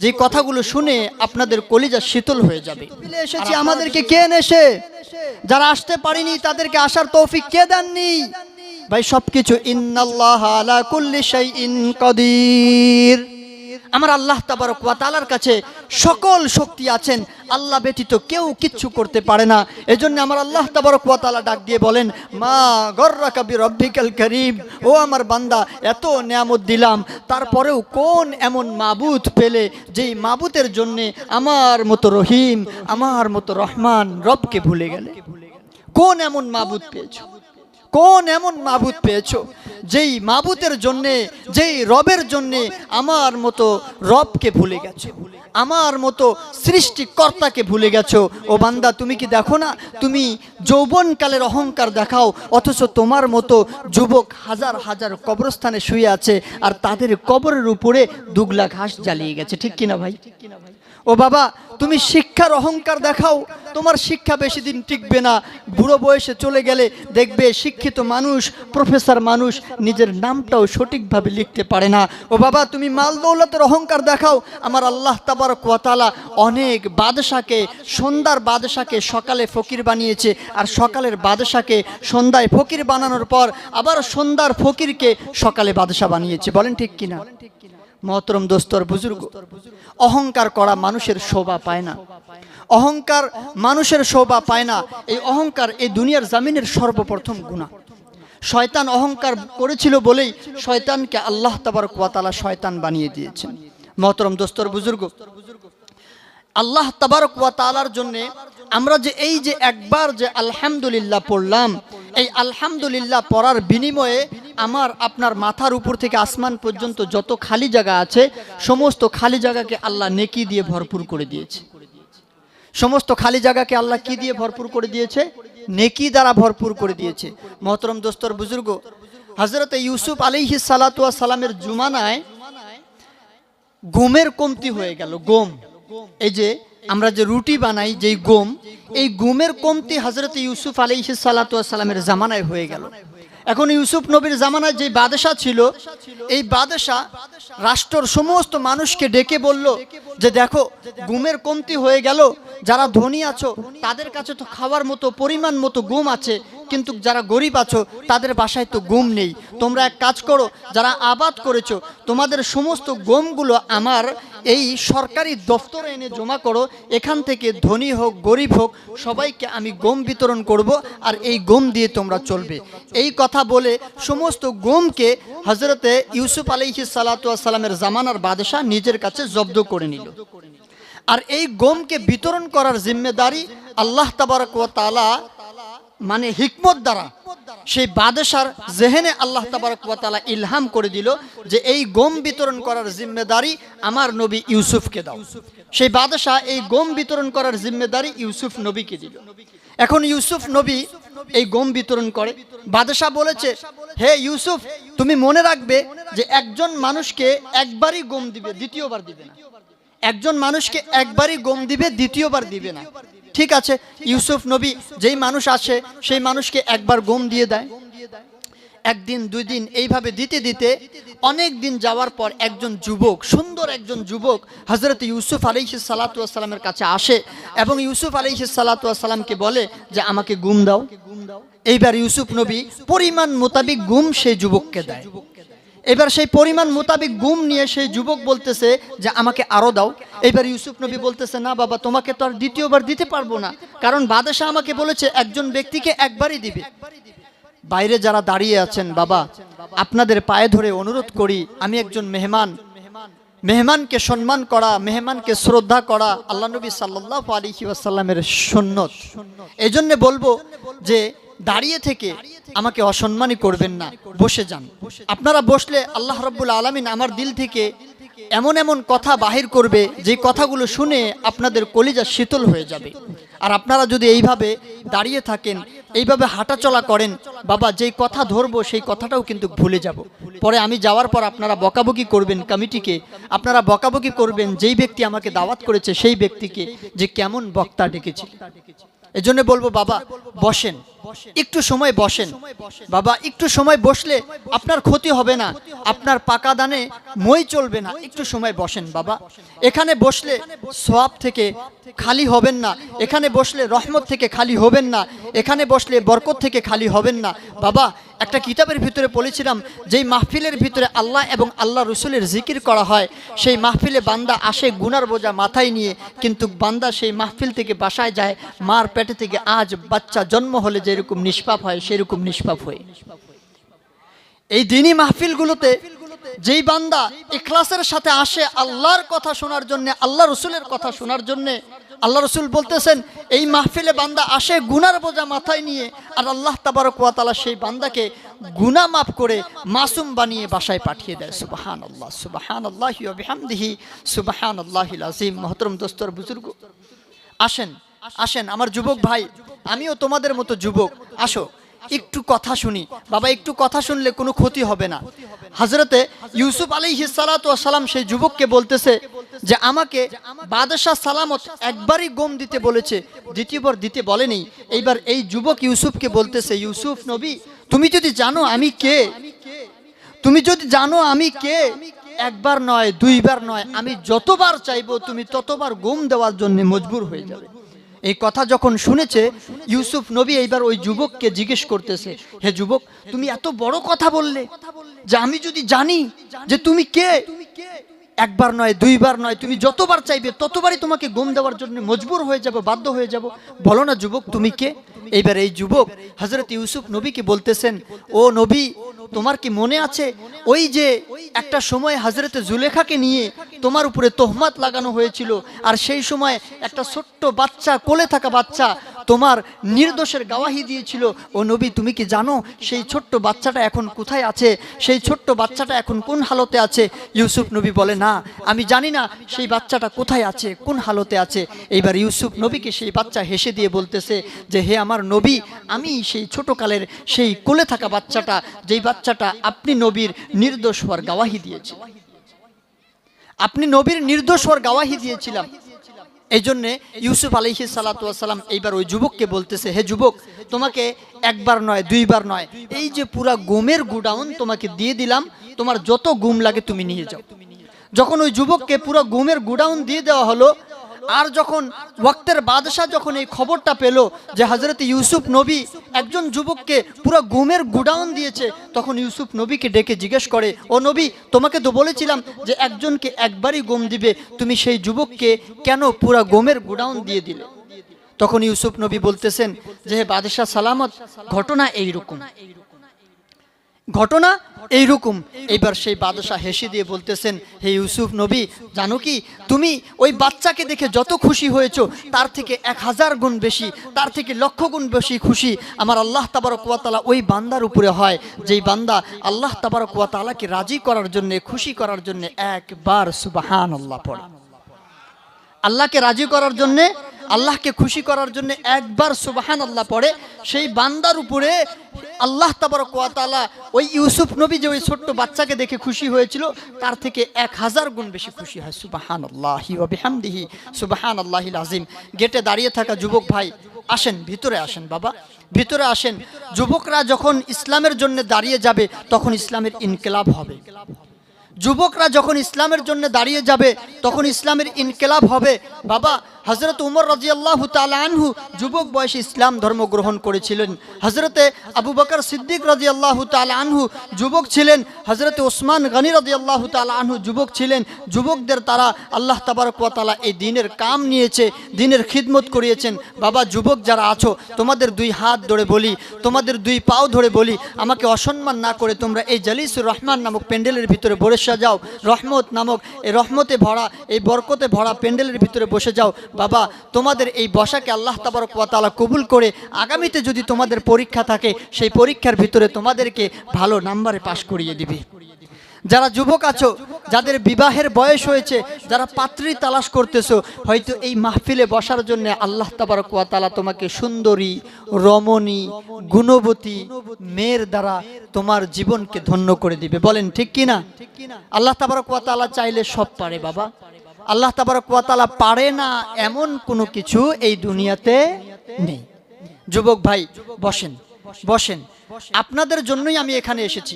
যে কথাগুলো শুনে আপনাদের কলিজা শীতল হয়ে যাবে। এসেছি আমাদেরকে কে এনেছে? যারা আসতে পারেনি তাদেরকে আসার তৌফিক কে দেননি? ভাই সবকিছু ইন্নাল্লাহা আলা কুল্লি শাইইন কাদির। আমার আল্লাহ তাবারক ওয়া তাআলার কাছে সকল শক্তি আছেন, আল্লাহ ব্যতীত কেউ কিচ্ছু করতে পারে না। এজন্য আমার আল্লাহ তাবারক ওয়া তাআলা ডাক দিয়ে বলেন, মা গররাকা বিরব্বিকাল কারীম, ও আমার বান্দা এত নিয়ামত দিলাম, তারপরেও কোন এমন মাবুদ পেলে যেই মাবুদের জন্য আমার মতো রহিম, আমার মতো রহমান রবকে ভুলে গেলে? কোন এমন মাবুদ পেয়েছো? কোন এমন মাবুদ পেয়েছো যেই মাবুদের জন্যে, যেই রবের জন্যে আমার মতো রবকে ভুলে গেছো, আমার মতো সৃষ্টিকর্তাকে ভুলে গেছো? ও বান্দা, তুমি কি দেখো না, তুমি যৌবনকালের অহংকার দেখাও, অথচ তোমার মতো যুবক হাজার হাজার কবরস্থানে শুয়ে আছে, আর তাদের কবরের উপরে দুগলা ঘাস জ্বালিয়ে গেছে। ঠিক কিনা ভাই? ও বাবা, তুমি শিক্ষার অহংকার দেখাও, তোমার শিক্ষা বেশি দিন টিকবে না। বুড়ো বয়সে চলে গেলে দেখবে শিক্ষিত মানুষ, প্রফেসর মানুষ নিজের নামটাও সঠিকভাবে লিখতে পারে না। ও বাবা, তুমি মাল দৌলতের অহংকার দেখাও, আমার আল্লাহ তাবারক ওয়া তাআলা অনেক বাদশাকে, সন্ধ্যার বাদশাকে সকালে ফকির বানিয়েছে, আর সকালের বাদশাকে সন্ধ্যায় ফকির বানানোর পর আবার সন্ধ্যার ফকিরকে সকালে বাদশা বানিয়েছে। বলেন ঠিক কিনা? মহতরম দোস্তর বুজুর্গ, অহংকার করা মানুষের শোভা পায় না, অহংকার মানুষের শোভা পায় না। এই অহংকার এই দুনিয়ার জামিনের সর্বপ্রথম গুনাহ। শয়তান অহংকার করেছিল বলেই শয়তানকে আল্লাহ তাবারক ওয়া তাআলা শয়তান বানিয়ে দিয়েছেন। মহতরম দোস্তর বুজুর্গ, আল্লাহ তাবারক ওয়া তাআলার জন্য আমরা যে এই যে একবার যে আলহামদুলিল্লাহ পড়লাম, এই আলহামদুলিল্লাহ পড়ার বিনিময়ে আমার আপনার মাথার উপর থেকে আসমান পর্যন্ত যত খালি জায়গা আছে, সমস্ত খালি জায়গাকে আল্লাহ নেকি দিয়ে ভরপুর করে দিয়েছে। সমস্ত খালি জায়গাকে আল্লাহ কি দিয়ে ভরপুর করে দিয়েছে? নেকি দ্বারা ভরপুর করে দিয়েছে। মহতরম দোস্তর বুজুর্গ, হযরত ইউসুফ আলাইহিস সালাতু ওয়াস সালামের জুমানায় গমের কমতি হয়ে গেল। গম, এই যে আমরা যে রুটি বানাই, যেই গম, এই গমের কমতি হযরত ইউসুফ আলাইহিস সালাতু ওয়াস সালামের জামানায় হয়ে গেল। এখন ইউসুফ নবীর জামানায় যে বাদশা ছিল, এই বাদশা রাষ্ট্রের সমস্ত মানুষকে ডেকে বলল যে দেখো, গমের কমতি হয়ে গেল, যারা ধনী আছো তাদের কাছে তো খাওয়ার মতো পরিমাণ মতো গম আছে, কিন্তু যারা গরিব আছো তাদের বাসায় তো গম নেই। তোমরা এক কাজ করো, যারা আবাদ করেছো তোমাদের সমস্ত গমগুলো আমার এই সরকারি দফতরে এনে জমা করো, এখান থেকে ধনী হোক গরিব হোক সবাইকে আমি গম বিতরণ করব, আর এই গম দিয়ে তোমরা চলবে। এই কথা বলে সমস্ত গমকে হযরতে ইউসুফ আলাইহিস সালাতু ওয়াস সালামের জামানার বাদশা নিজের কাছে জব্দ করে নিল। আর এই গমকে বিতরণ করার জিম্মেদারি আল্লাহ তাবারক ওয়া তাআলা মানে হিকমত দ্বারা সেই বাদশার জেহেনে আল্লাহ তাবারক ওয়া তাআলা ইলহাম করে দিল যে এই গম বিতরণ করার জিম্মেদারি আমার নবী ইউসুফকে দাও। সেই বাদশা এই গম বিতরণ করার জিম্মেদারি ইউসুফ নবীকে দিল। এখন ইউসুফ নবী এই গম বিতরণ করে। বাদশা বলেছে, হে ইউসুফ, তুমি মনে রাখবে যে একজন মানুষকে একবারই গম দিবে, দ্বিতীয়বার দিবে না। একজন মানুষকে একবারই গম দিবে, দ্বিতীয়বার দিবে না। ঠিক আছে, ইউসুফ নবী যেই মানুষ আসে সেই মানুষকে একবার গম দিয়ে দেয়। একদিন দুই দিন এইভাবে দিতে দিতে অনেক দিন যাওয়ার পর একজন যুবক, সুন্দর একজন যুবক হযরত ইউসুফ আলাইহিস সালাতু ওয়াস সালামের কাছে আসে এবং ইউসুফ আলাইহিস সালাতু ওয়াস সালামকে বলে যে আমাকে গম দাও। এইবার ইউসুফ নবী পরিমাণ মোতাবেক গম সেই যুবককে দেয়। এবার সেই পরিমাণ মোতাবেক গম নিয়ে সেই যুবক বলতেছে যে আমাকে আরো দাও। এবার ইউসুফ নবী বলতেছে, না বাবা, তোমাকে তো আর দ্বিতীয়বার দিতে পারবো না, কারণ বাদশা আমাকে বলেছে একজন ব্যক্তিকে একবারই দিবে। বাইরে যারা দাঁড়িয়ে আছেন বাবা, আপনাদের পায়ে ধরে অনুরোধ করি, আমি একজন মেহমান, মেহমানকে সম্মান করা, মেহমানকে শ্রদ্ধা করা আল্লাহ নবী সাল্লাল্লাহু আলাইহি ওয়াসাল্লামের সুন্নত। এজন্য বলবো যে দাঁড়িয়ে থেকে আমাকে অসম্মানী করবেন না, বসে যান। আপনারা বসলে আল্লাহ রাব্বুল আলামিন আমার দিল থেকে এমন এমন কথা বাহির করবে যে কথাগুলো শুনে আপনাদের কলিজা শীতল হয়ে যাবে। আর আপনারা যদি এইভাবে দাঁড়িয়ে থাকেন, এইভাবে হাঁটাচলা করেন, বাবা যেই কথা ধরবো সেই কথাটাও কিন্তু ভুলে যাব। পরে আমি যাওয়ার পর আপনারা বকাবকি করবেন কমিটিকে, আপনারা বকাবকি করবেন যেই ব্যক্তি আমাকে দাওয়াত করেছে সেই ব্যক্তিকে যে কেমন বক্তা ডেকেছে। এজন্য বলবো বাবা বসেন। একটু সময় বসেন বাবা, একটু সময় বসলে আপনার ক্ষতি হবে না, আপনার পাকা দানে মই চলবে না। একটু সময় বসেন বাবা, এখানে বসলে সওয়াব থেকে খালি হবেন না, এখানে বসলে রহমত থেকে খালি হবেন না, এখানে বসলে বরকত থেকে খালি হবেন না বাবা। একটা কিতাবের ভিতরে পড়েছিলাম, যেই মাহফিলের ভিতরে আল্লাহ এবং আল্লাহ রসুলের জিকির করা হয়, সেই মাহফিলে বান্দা আসে গুনার বোঝা মাথায় নিয়ে, কিন্তু বান্দা সেই মাহফিল থেকে বাসায় যায় মার পেটে থেকে আজ বাচ্চা জন্ম হলে যেরকম নিষ্পাপ হয় সেরকম নিষ্পাপ হয়ে। এই দিনই মাহফিলগুলোতে যেই বান্দা ইখলাসের সাথে আসে আল্লাহর কথা শোনার জন্য, আল্লাহ রসুলের কথা শোনার জন্য, আল্লাহ রসুল বলতেছেন এই মাহফিলে বান্দা আসে গুনার বোঝা মাথায় নিয়ে, আর আল্লাহ তাবারক ওয়া তাআলা সেই বান্দাকে গুনাহ মাফ করে মাসুম বানিয়ে বাসায় পাঠিয়ে দেয়। সুবহানাল্লাহ, সুবহানাল্লাহি ওয়া বিহামদিহি, সুবহানাল্লাহিল আযীম। মুহতারাম দোস্তর বুজুর্গ, আসেন আসেন আমার যুবক ভাই, আমিও তোমাদের মতো যুবক, আসো একটু কথা শুনি বাবা। একটু কথা শুনলে কোনো ক্ষতি হবে না। হযরতে ইউসুফ আলাইহিস সালাতু ওয়াস সালাম সেই যুবককে বলতেছে যে আমাকে বাদশাহ সালামত একবারই গম দিতে বলেছে, দ্বিতীয়বার দিতে বলেনি। এইবার এই যুবক ইউসুফকে বলতেছে, ইউসুফ নবী, তুমি যদি জানো আমি কে, তুমি যদি জানো আমি কে, একবার নয় দুইবার নয়, আমি যতবার চাইবো তুমি ততবার গম দেওয়ার জন্য মজবুর হয়ে যাবে। এই কথা যখন শুনেছে ইউসুফ নবী এইবার ওই যুবককে জিজ্ঞেস করতেছে, হে যুবক, তুমি এত বড় কথা বললে যে আমি যদি জানি যে তুমি কে, একবার নয় দুইবার নয়, তুমি যতবার চাইবে ততবারই তোমাকে গম দেওয়ার জন্য মজবুর হয়ে যাব, বাধ্য হয়ে যাব, বলো না যুবক তুমি কে। এইবার এই যুবক হযরত ইউসুফ নবীকে বলতেছেন, ও নবী, তোমার কি মনে আছে ওই যে একটা সময় হযরতে জুলেখাকে নিয়ে তোমার উপরে তোহমত লাগানো হয়েছিল, আর সেই সময় একটা ছোট্ট বাচ্চা, কোলে থাকা বাচ্চা তোমার নির্দোষের গাওয়াহি দিয়েছিল। ও নবী, তুমি কি জানো সেই ছোট্ট বাচ্চাটা এখন কোথায় আছে, সেই ছোট্ট বাচ্চাটা এখন কোন হালতে আছে? ইউসুফ নবী বলে, না, আমি জানি না সেই বাচ্চাটা কোথায় আছে, কোন হালতে আছে। এইবার ইউসুফ নবীকে সেই বাচ্চা হেসে দিয়ে বলতেছে যে, হে আমার নবী, আমি সেই ছোটকালের সেই কোলে থাকা বাচ্চাটা, যেই বাচ্চাটা আপনি নবীর নির্দোষ হওয়ার গাওয়াহি দিয়েছে, আপনি নবীর নির্দোষ হওয়ার গাওয়াহি দিয়েছিলাম। এই জন্যে ইউসুফ আলাইহিস সালাতু ওয়াস সালাম এইবার ওই যুবককে বলতেছে, হে যুবক, তোমাকে একবার নয় দুইবার নয়, এই যে পুরা গমের গুডাউন তোমাকে দিয়ে দিলাম, তোমার যত গম লাগে তুমি নিয়ে যাও। যখন ওই যুবককে পুরো গমের গুডাউন দিয়ে দেওয়া হলো, আর যখন ওয়াক্তের বাদশাহ যখন এই খবরটা পেল যে হযরত ইউসুফ নবী একজন যুবককে পুরো গমের গুডাউন দিয়েছে, তখন ইউসুফ নবীকে ডেকে জিজ্ঞেস করে, ও নবী, তোমাকে তো বলেছিলাম যে একজনকে একবারই গম দিবে, তুমি সেই যুবককে কেন পুরো গমের গুডাউন দিয়ে দিলে? তখন ইউসুফ নবী বলতেছেন যে, হে বাদশাহ সালামত, ঘটনা এইরকম, ঘটনা এইরকম। এইবার সেই বাদশাহ হেসে দিয়ে বলতেছেন, হে ইউসুফ নবী, জানো কি, তুমি ওই বাচ্চাকে দেখে যত খুশি হয়েছো তার থেকে 1000 গুণ বেশি, তার থেকে লক্ষ গুণ বেশি খুশি আমার আল্লাহ তাবারক ওয়া তাআলা ওই বান্দার উপরে হয়, যেই বান্দা আল্লাহ তাবারক ওয়া তাআলাকে রাজি করার জন্য, খুশি করার জন্য একবার সুবহানাল্লাহ পড়ে। আল্লাহকে রাজি করার জন্য, আল্লাহকে খুশি করার জন্য একবার সুবহানাল্লাহ পড়ে, সেই বান্দার উপরে আল্লাহ তাবারক ওয়া তাআলা ওই ইউসুফ নবী যে ওই ছোট্ট বাচ্চাকে দেখে খুশি হয়েছিল তার থেকে 1000 গুণ বেশি খুশি হয়। সুবহানাল্লাহি ওয়া বিহামদিহি, সুবহানাল্লাহিল আযীম। গেটে দাঁড়িয়ে থাকা যুবক ভাই, আসেন ভিতরে আসেন বাবা, ভিতরে আসেন। যুবকরা যখন ইসলামের জন্য দাঁড়িয়ে যাবে তখন ইসলামের ইনকিলাব হবে। যুবকরা যখন ইসলামের জন্য দাঁড়িয়ে যাবে তখন ইসলামের ইনকিলাব হবে। বাবা, হযরত উমর রাদিয়াল্লাহু তাআলা আনহু যুবক বয়সে ইসলাম ধর্ম গ্রহণ করেছিলেন। হযরতে আবু বকর সিদ্দিক রাদিয়াল্লাহু তাআলা আনহু যুবক ছিলেন। হযরতে ওসমান গনি রাদিয়াল্লাহু তাআলা আনহু যুবক ছিলেন। যুবকদের তারা আল্লাহ তাবারক ওয়া তাআলা এই দ্বীনের কাম নিয়েছে, দ্বীনের খিদমত করিয়েছেন। বাবা, যুবক যারা আছো, তোমাদের 2 হাত ধরে বলি, তোমাদের 2 পাও ধরে বলি, আমাকে অসম্মান না করে তোমরা এই জালিসুর রহমান নামক প্যান্ডেলের ভিতরে বসে যাও। রহমত নামক এই রহমতে ভরা, এই বরকতে ভরা প্যান্ডেলের ভিতরে বসে যাও। বাবা, তোমাদের এই বসাকে আল্লাহ তাবারক ওয়া তাআলা কবুল করে আগামীতে যদি তোমাদের পরীক্ষা থাকে সেই পরীক্ষার ভিতরে তোমাদেরকে ভালো নাম্বারে পাশ করিয়ে দিবে। যারা যুবক আছো, যাদের বিবাহের বয়স হয়েছে, যারা পাত্রী তালাশ করতেছো, হয়তো এই মাহফিলে বসার জন্য আল্লাহ তাবারক ওয়া তাআলা তোমাকে সুন্দরী, রমণী, গুণবতী মেয়ের দ্বারা তোমার জীবনকে ধন্য করে দিবে। বলেন ঠিক কি না? আল্লাহ তাবারক ওয়া তাআলা চাইলে সব পারে বাবা। আল্লাহ তাবারক ওয়া তাআলা পারে না এমন কোনো কিছু এই দুনিয়াতে নেই। যুবক ভাই বসেন বসেন, আপনাদের জন্যই আমি এখানে এসেছি।